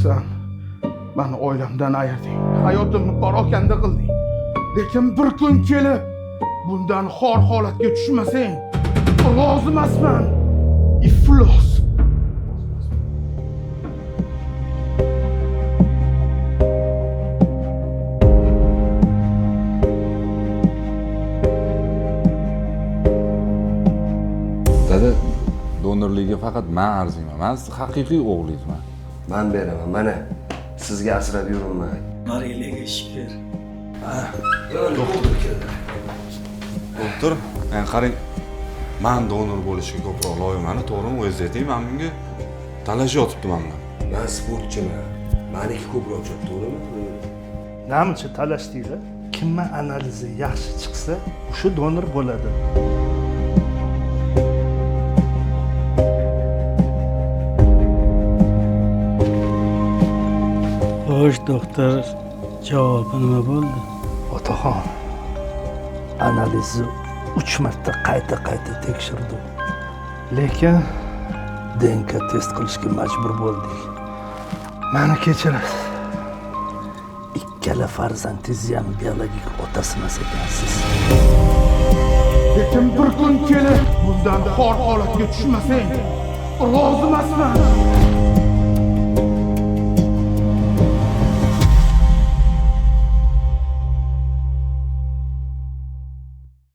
Sen beni oilamdan ayırdın. Hayatımı parakende kıldın. Lekin bir kun kelib bundan xor holatga tushmasang, rozi emasman. Iflos. Dada, donorligiga faqat men arziyman. Men siz haqiqiy o'g'lingizman. Men beraman, mana sizga asrab yuribman. Mariyaga shukr. Doktor, qarang, men donor bo'lishga ko'proq loyiqman, to'g'rimi? O'zingiz ayting, men bunga talashib yotibman men. Men sportchiman. Meniki ko'proq chop, to'g'rimi? Namcha talashdinglar? Kimma analizi yaxshi chiqsa, o'sha donor bo'ladi. Xo'sh, doktor, javobi nima bo'ldi? Otaxon, analizni 3 marta qayta tekshirdi. Lekin DNK test qilishga majbur bo'ldik. Meni kechirasiz. Ikkala farzandingiz ham biologik otasi emas ekansiz. Lekin bir kun kelib bundan xor holatga tushmasang, rozi emasman.